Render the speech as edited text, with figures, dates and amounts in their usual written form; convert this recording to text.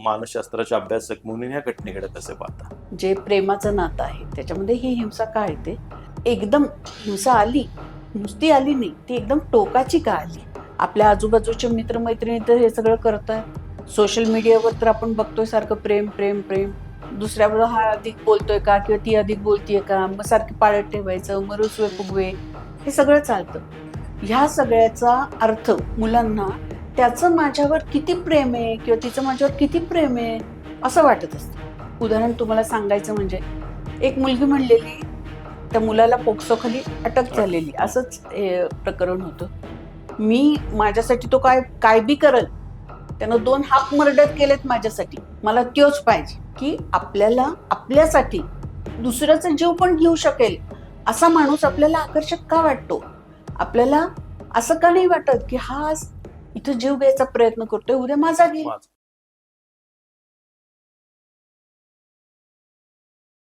मानसशास्त्राचे अभ्यासक म्हणून ह्या घटनेकडे कसे पाहता? जे प्रेमाचं नातं आहे त्याच्यामध्ये ही हिंसा का येते? एकदम हिंसा आली, नुसती आली नाही, ती एकदम टोकाची का आली? आपल्या आजूबाजूचे मित्रमैत्रिणी तर हे सगळं करतायत. सोशल मीडियावर तर आपण बघतोय सारखं प्रेम प्रेम प्रेम. दुसऱ्यावर हा अधिक बोलतोय का किंवा ती अधिक बोलतीये का, मग सारखं पाळत ठेवायचं, मग रुसवे फुगवे, हे सगळं चालतं. ह्या सगळ्याचा अर्थ मुलांना त्याचं माझ्यावर किती प्रेम आहे किंवा तिचं माझ्यावर किती प्रेम आहे असं वाटत असतं. उदाहरण तुम्हाला सांगायचं म्हणजे एक मुलगी म्हणलेली त्या मुलाला पोक्सोखाली अटक झालेली, असंच हे प्रकरण होतं. मी माझ्यासाठी तो काय काय बी करल, त्यानं 2 हाफ मर्डर केलेत माझ्यासाठी, मला त्योच पाहिजे. की आपल्याला आपल्यासाठी दुसऱ्याचा जीव पण घेऊ शकेल असा माणूस आपल्याला आकर्षक का वाटतो? आपल्याला असं का नाही वाटत की हा आज इथं जीव घ्यायचा प्रयत्न करतोय, उद्या माझा घेईल.